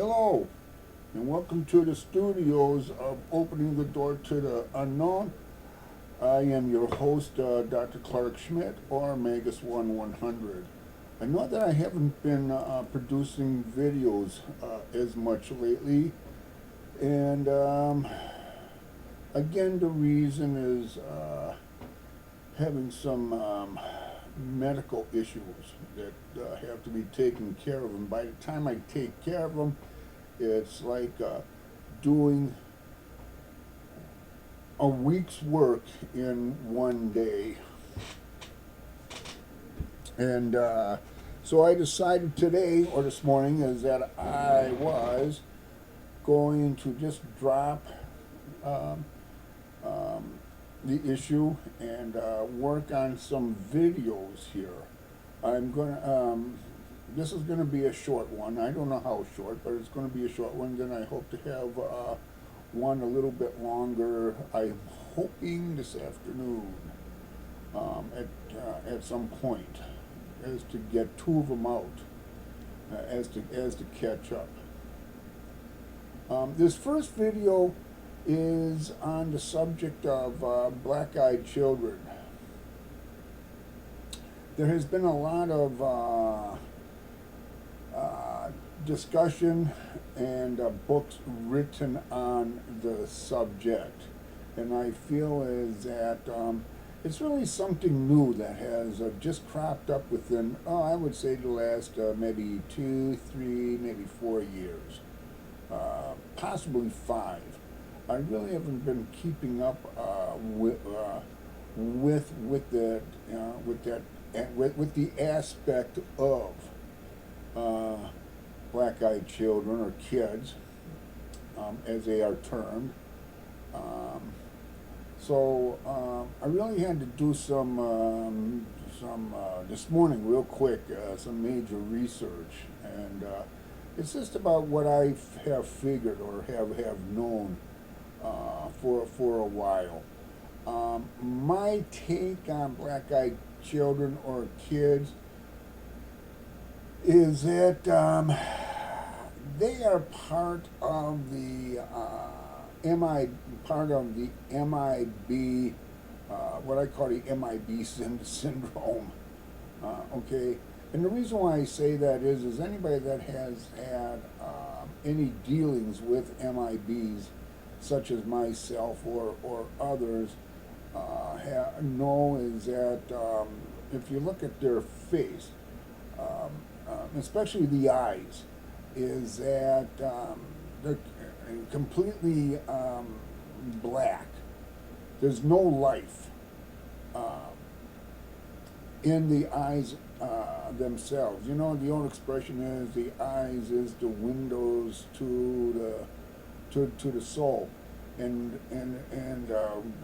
Hello, and welcome to the studios of Opening the Door to the Unknown. I am your host, Dr. Clark Schmidt, or Magus1100. I know that I haven't been producing videos as much lately, and again, the reason is having some medical issues that have to be taken care of, and by the time I take care of them, it's like doing a week's work in one day. And so I decided today or this morning is that I was going to just drop um, um, the issue and work on some videos here. I'm gonna. This is going to be a short one. I don't know how short, but it's going to be a short one. Then I hope to have one a little bit longer. I'm hoping this afternoon at some point, as to get two of them out, as to catch up. This first video is on the subject of black-eyed children. There has been a lot of discussion and books written on the subject, and I feel is that it's really something new that has just cropped up within, I would say, the last maybe 2, 3, maybe 4 years, possibly 5. I really haven't been keeping up with the with the aspect of black-eyed children, or kids, as they are termed. I really had to do some this morning, real quick, some major research, and it's just about what I have figured or have known for a while. My take on black-eyed children or kids is that they are part of the MIB, what I call the MIB syndrome. Okay, and the reason why I say that is anybody that has had any dealings with MIBs, such as myself or others, know is that if you look at their face, especially the eyes, is that they're completely black. There's no life in the eyes themselves. You know, the old expression is the eyes is the windows to the soul, and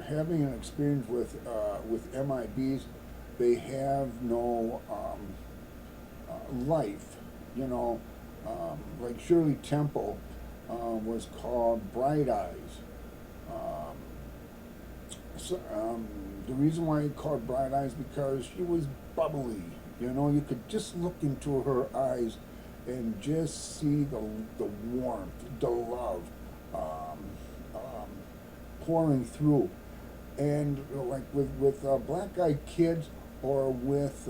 having an experience with MIBs, they have no life. You know, like Shirley Temple was called Bright Eyes. The reason why he called Bright Eyes, because she was bubbly. You know, you could just look into her eyes and just see the warmth, the love pouring through. And like with black-eyed kids or with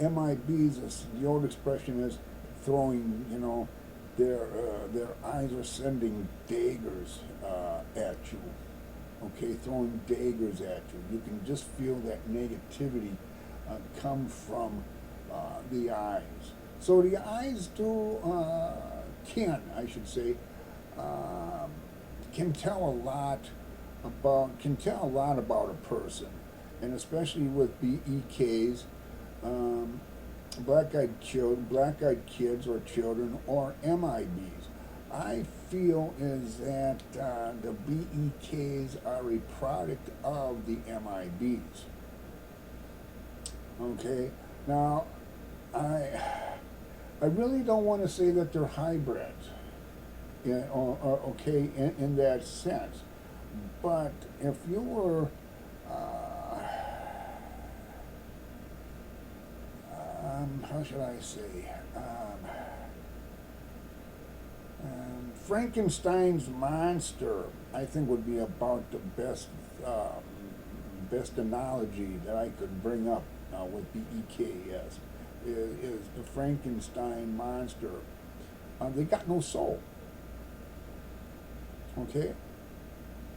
MIBs, the old expression is throwing, you know, their eyes are sending daggers at you. Okay, throwing daggers at you. You can just feel that negativity come from the eyes. So the eyes I should say, can tell a lot about a person, and especially with BEKs, black-eyed kids or children, or MIBs. I feel is that the BEKs are a product of the MIBs. Okay, now I really don't want to say that they're hybrids, in that sense. But if you were how should I say? Frankenstein's monster, I think, would be about the best analogy that I could bring up with BEKS is the Frankenstein monster. They got no soul. Okay,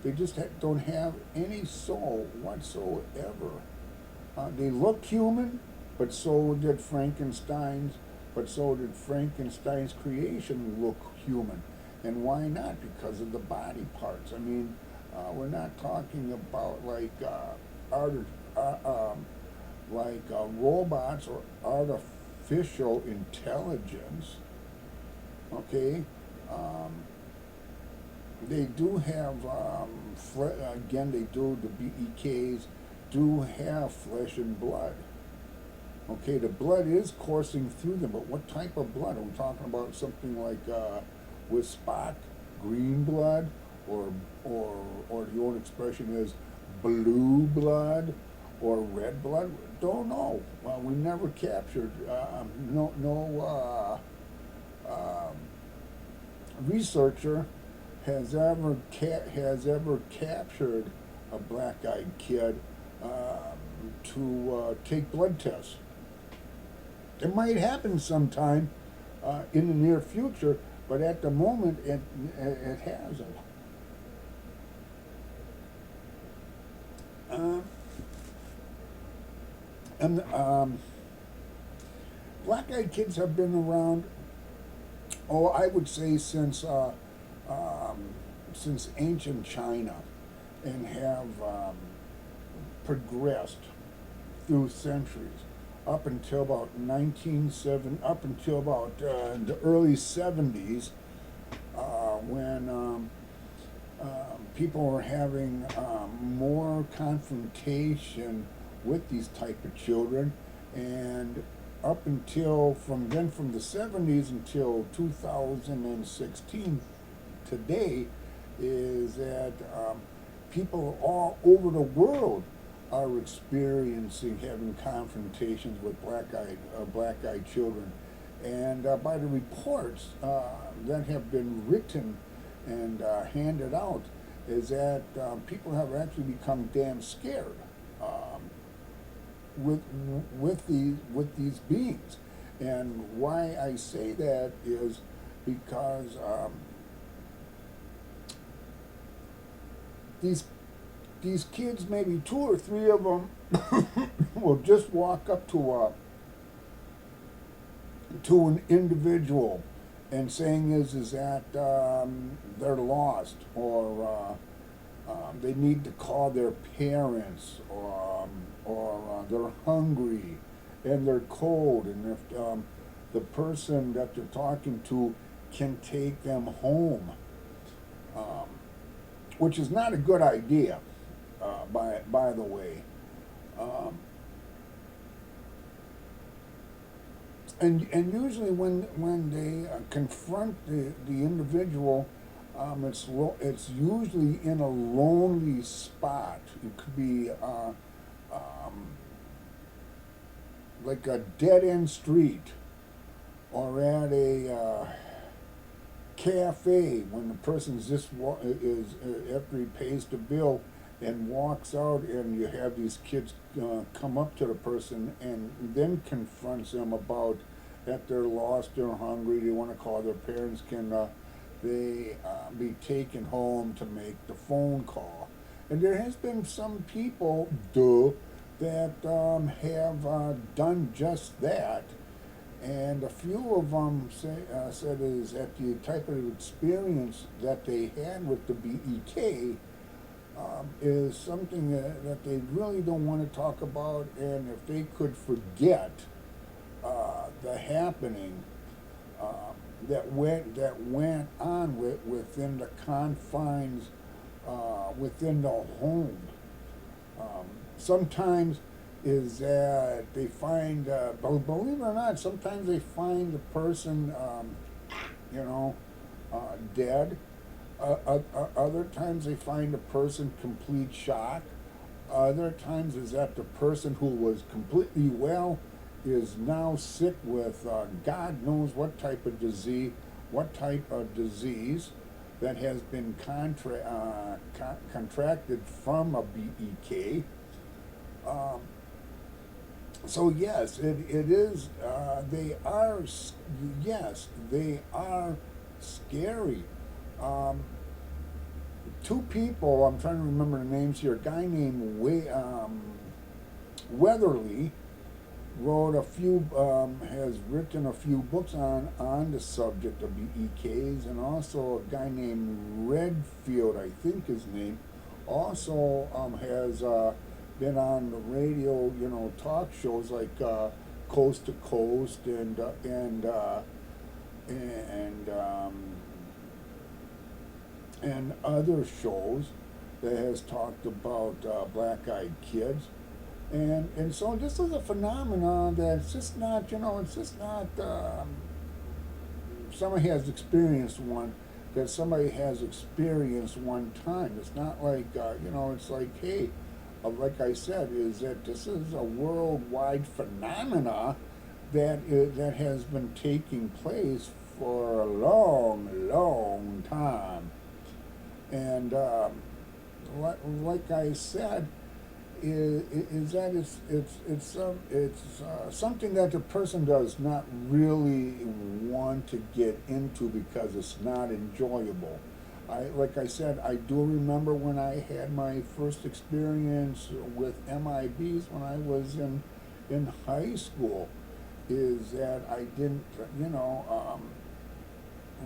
they just don't have any soul whatsoever. They look human, but so did Frankenstein's. But so did Frankenstein's creation look human. And why not? Because of the body parts. I mean, we're not talking about art, robots or artificial intelligence. Okay, they do have again. They do the BEKs do have flesh and blood. Okay, the blood is coursing through them, but what type of blood? Are we talking about something like with Spock, green blood, or the old expression is blue blood or red blood? Don't know. Well, we never captured no researcher has ever captured a black-eyed kid to take blood tests. It might happen sometime in the near future, but at the moment it hasn't. And black-eyed kids have been around. Oh, I would say since ancient China, and have progressed through centuries up until about the early 70s, when people were having more confrontation with these type of children, and up until from the 70s until 2016 today, is that people all over the world are experiencing having confrontations with black-eyed children, and by the reports that have been written and handed out, is that people have actually become damn scared with these beings. And why I say that is because these kids, maybe two or three of them, will just walk up to an individual and saying is that they're lost, or they need to call their parents, or they're hungry and they're cold, and if the person that they're talking to can take them home, which is not a good idea, by the way. And usually when they confront the individual, it's usually in a lonely spot. It could be like a dead end street, or at a cafe, when the person's after he pays the bill and walks out, and you have these kids come up to the person and then confronts them about that they're lost, they're hungry, they want to call their parents, can they be taken home to make the phone call. And there has been some people that have done just that, and a few of them said is that the type of experience that they had with the BEK is something that they really don't want to talk about, and if they could forget the happening that went on within the confines within the home. Sometimes is that they find, believe it or not, sometimes they find the person, dead. Other times they find a person complete shock. Other times is that the person who was completely well is now sick with God knows what type of disease, what type of disease that has been contracted from a BEK. Um, so yes, it is. Yes, they are scary. Um, Two people. I'm trying to remember the names here. A guy named Weatherly has written a few books on the subject of BEKs, and also a guy named Redfield, I think his name, also has been on the radio, talk shows like Coast to Coast and other shows that has talked about black-eyed kids. And so this is a phenomenon that's just not, it's just not, somebody has experienced one, that somebody has experienced one time. It's not like, it's like, hey, like I said, is that this is a worldwide phenomena that has been taking place for a long, long time. And like I said, is that it's something that the person does not really want to get into because it's not enjoyable. Like I said, I do remember when I had my first experience with MIBs when I was in high school, is that I didn't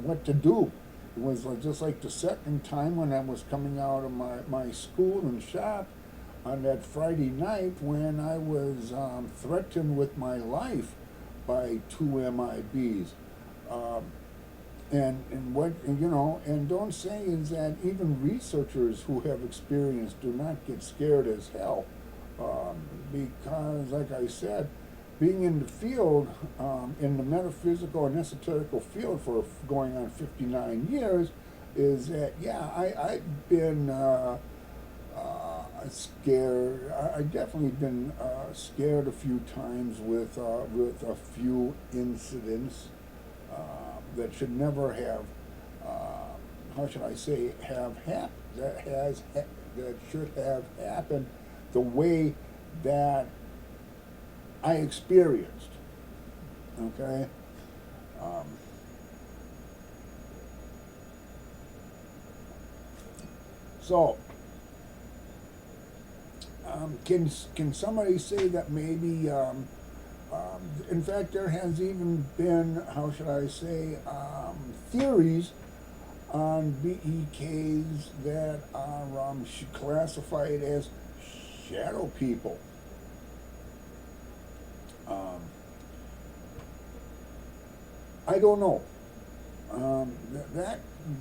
what to do. It was just like the second time when I was coming out of my school and shop on that Friday night when I was threatened with my life by two MIBs. Um, and don't say is that even researchers who have experience do not get scared as hell, because like I said, being in the field, in the metaphysical and esoterical field for going on 59 years, is that, yeah, I've been scared. I definitely been scared a few times with a few incidents that should never have, how should I say, have happened, that should have happened the way that I experienced. Okay. So, can somebody say that maybe? In fact, there has even been, how should I say, theories on BEKs that are classified as shadow people. Um, I don't know.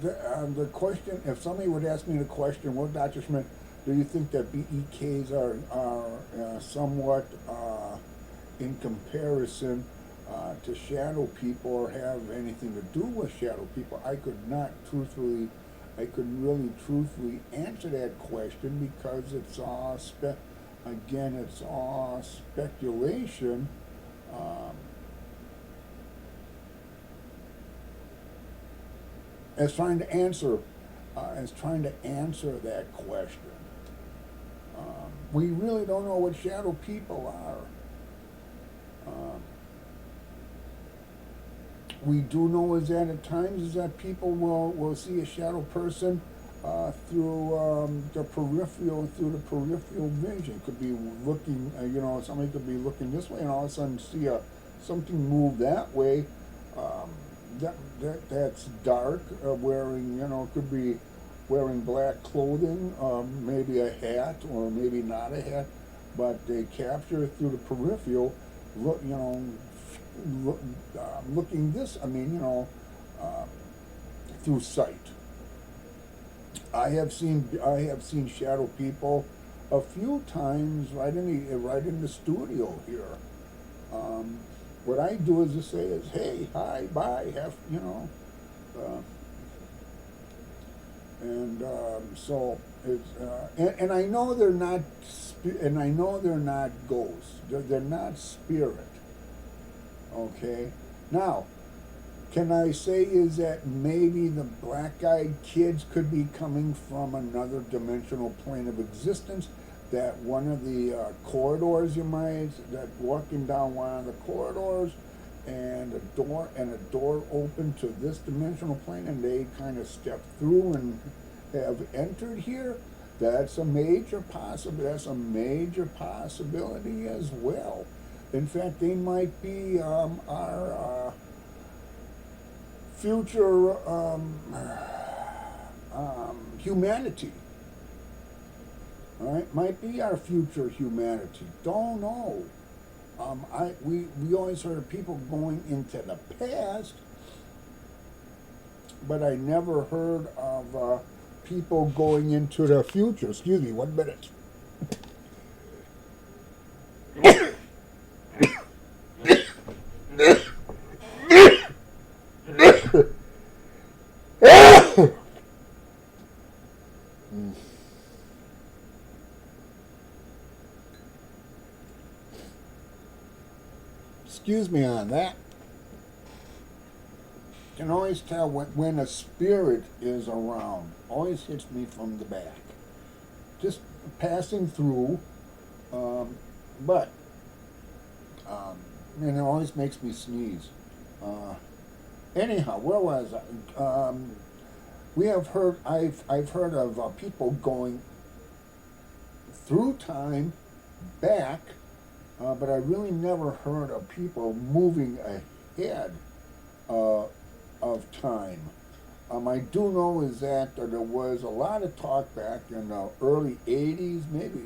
The question, if somebody would ask me the question, well, Dr. Schmidt, do you think that BEKs are somewhat in comparison to shadow people or have anything to do with shadow people? I couldn't really truthfully answer that question because it's all it's all speculation. Um, as trying to answer that question. We really don't know what shadow people are. We do know is that at times is that people will see a shadow person through the peripheral vision. Could be looking, somebody could be looking this way and all of a sudden see something move that way. That's dark, wearing, could be wearing black clothing, maybe a hat or maybe not a hat, but they capture through the peripheral, looking this, through sight. I have seen shadow people a few times right in the studio here. What I do is just say is, hey, hi, bye, uh, so it's and I know they're not ghosts. They're not spirit. Okay, now can I say is that maybe the black-eyed kids could be coming from another dimensional plane of existence? That one of the corridors, you might, that walking down one of the corridors, and a door opened to this dimensional plane, and they kind of stepped through and have entered here. That's a major That's a major possibility as well. In fact, they might be our future humanity. All right, might be our future humanity. Don't know. We always heard of people going into the past, but I never heard of people going into the future. Excuse me, 1 minute. Excuse me on that. You can always tell when a spirit is around. Always hits me from the back. Just passing through, but and it always makes me sneeze. Anyhow, where was I? We have heard. I've heard of people going through time, back, but I really never heard of people moving ahead of time. I do know is that there was a lot of talk back in the early 80s, maybe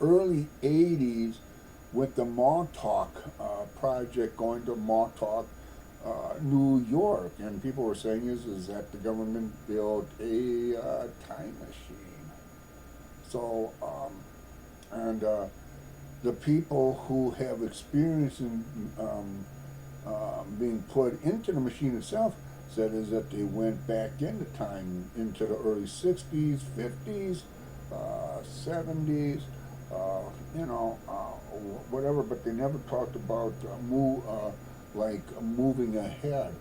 early 80s, with the Montauk project going to Montauk, New York, and people were saying is that the government built a time machine. So, and the people who have experience in being put into the machine itself said is that they went back into time, into the early 60s, 50s, 70s, whatever, but they never talked about moving ahead.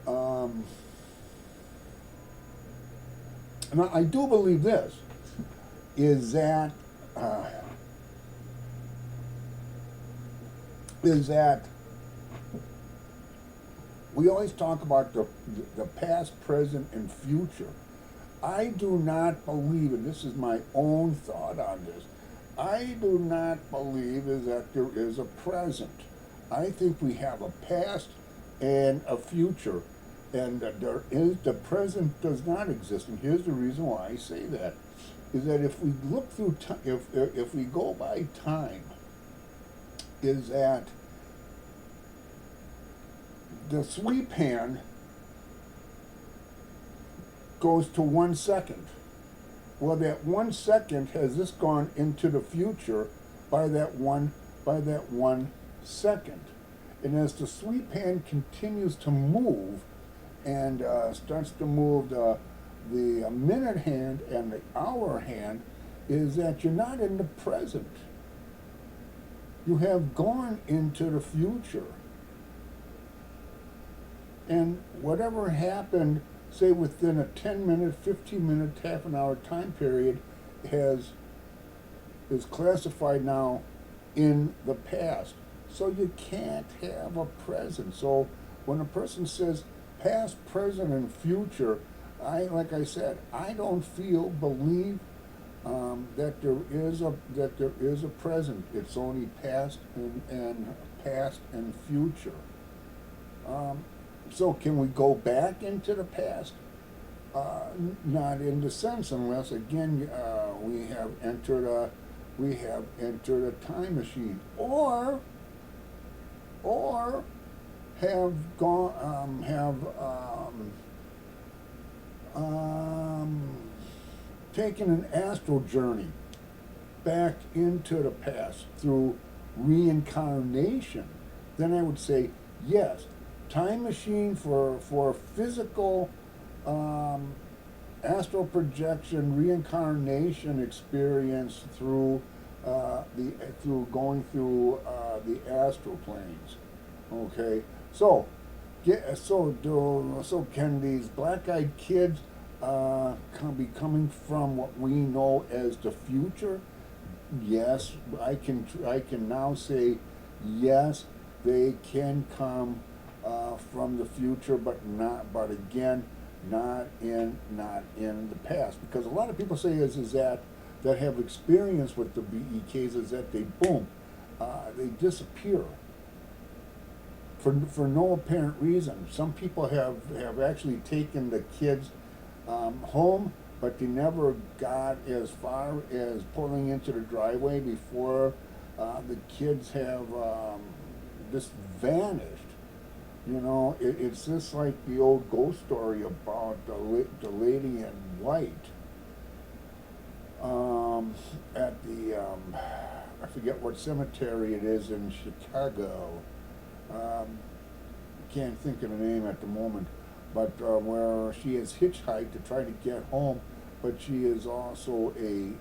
Now, I do believe this, is that we always talk about the past, present, and future. I do not believe, and this is my own thought on this, I do not believe is that there is a present. I think we have a past and a future, and the present does not exist. And here's the reason why I say that, is that if we look through time, if we go by time, is that the sweep hand goes to 1 second. Well, that 1 second has this gone into the future by that one second. And as the sweep hand continues to move and starts to move the minute hand and the hour hand, is that you're not in the present. You have gone into the future. And whatever happened, say within a 10-minute, 15-minute, half an hour time period, is classified now in the past. So you can't have a present. So when a person says past, present, and future, like I said, I don't believe that there is a present. It's only past and future. So can we go back into the past? Not in the sense, unless again we have entered a time machine, or have taken an astral journey back into the past through reincarnation. Then I would say yes. Time machine for physical astral projection, reincarnation experience through going through the astral planes. Okay, so so can these black-eyed kids be coming from what we know as the future? Yes, I can now say yes, they can come from the future, but not. But again, not in the past, because a lot of people say is that have experience with the BEKs is that they disappear for no apparent reason. Some people have actually taken the kids home, but they never got as far as pulling into the driveway before the kids have just vanished. You know, it's just like the old ghost story about the lady in white at the I forget what cemetery it is in Chicago. Can't think of the name at the moment, but where she has hitchhiked to try to get home, but she is also a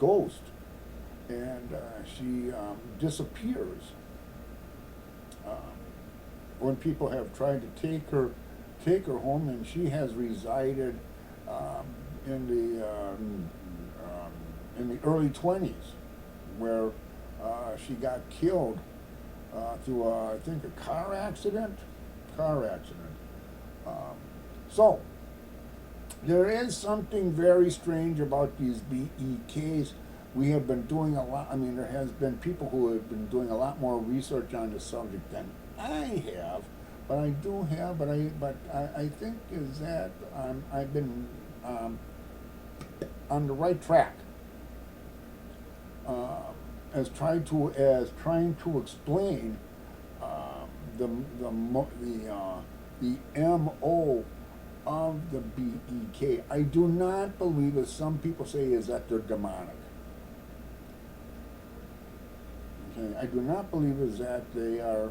ghost, and she disappears. When people have tried to take her home, and she has resided in the early 20s, where she got killed through I think a car accident. So there is something very strange about these BEKs. We have been doing a lot. I mean, there has been people who have been doing a lot more research on the subject than I have, but I think is that I've been on the right track as trying to explain the MO of the BEK. I do not believe, as some people say, is that they're demonic. Okay, I do not believe is that they are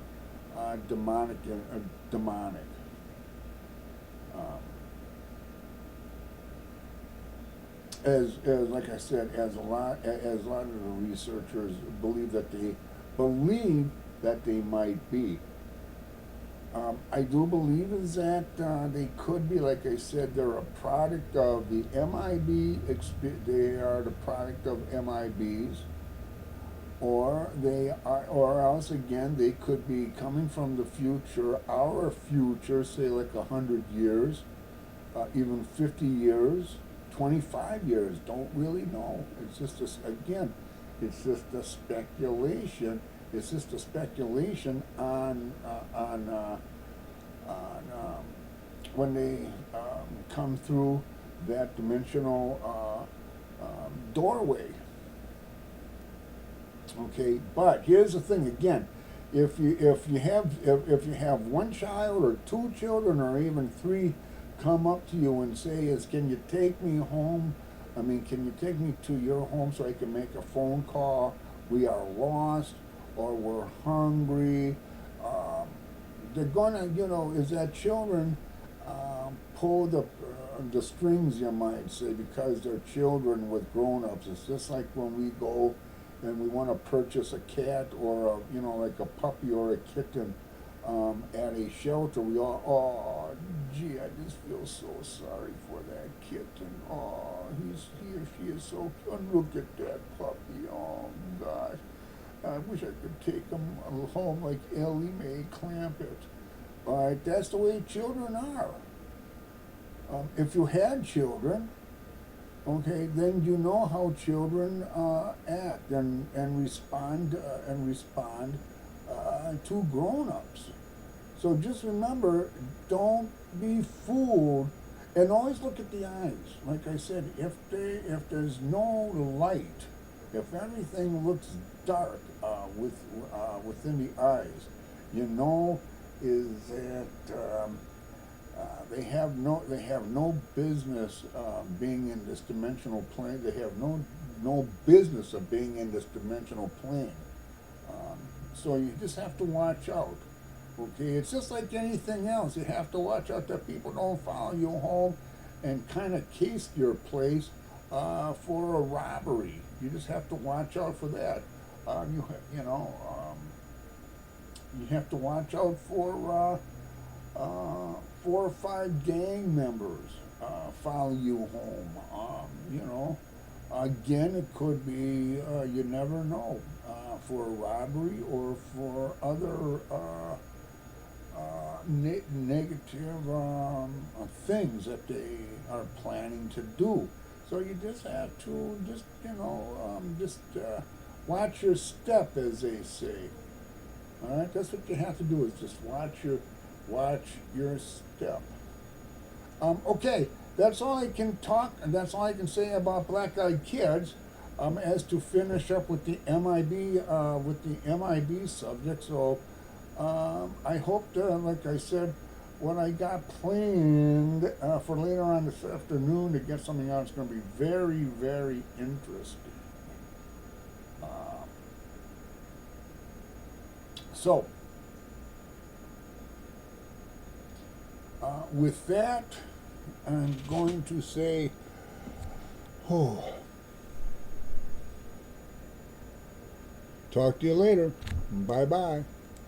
demonic. As like I said, as a lot of the researchers believe that they might be. I do believe is that they could be, like I said, they're a product of the MIB. They are the product of MIBs, or or else again they could be coming from the future, our future, say like 100 years, even 50 years, 25 years. Don't really know. It's just it's just a speculation. It's just a speculation on when they come through that dimensional doorway. Okay, but here's the thing again: if you have one child or two children or even three come up to you and say, can you take me home? I mean, can you take me to your home so I can make a phone call? We are lost, or we're hungry. They're gonna, is that children pull the strings, you might say, because they're children with grown-ups. It's just like when we go and we want to purchase a cat or like a puppy or a kitten at a shelter. We all, oh, gee, I just feel so sorry for that kitten. Oh, he or she is so cute. Look at that puppy. Oh, gosh. I wish I could take him home like Ellie Mae Clampett. All right, that's the way children are. If you had children, okay, then you know how children act and respond to grown-ups. So just remember, don't be fooled, and always look at the eyes. Like I said, if there's no light, if everything looks dark within the eyes, is that they have no business being in this dimensional plane. They have no business of being in this dimensional plane. So you just have to watch out. Okay, it's just like anything else. You have to watch out that people don't follow you home and kind of case your place for a robbery. You just have to watch out for that. You have to watch out for 4 or 5 gang members follow you home. You know, again, it could be you never know for a robbery or for other negative things that they are planning to do. So you just have to watch your step, as they say. All right, that's what you have to do is just watch your step. Okay, that's all I can talk, and that's all I can say about Black Eyed Kids. As to finish up with the MIB subject. So I hope that, like I said, what I got planned for later on this afternoon to get something out is going to be very, very interesting. So, with that, I'm going to say, oh, talk to you later. Bye bye.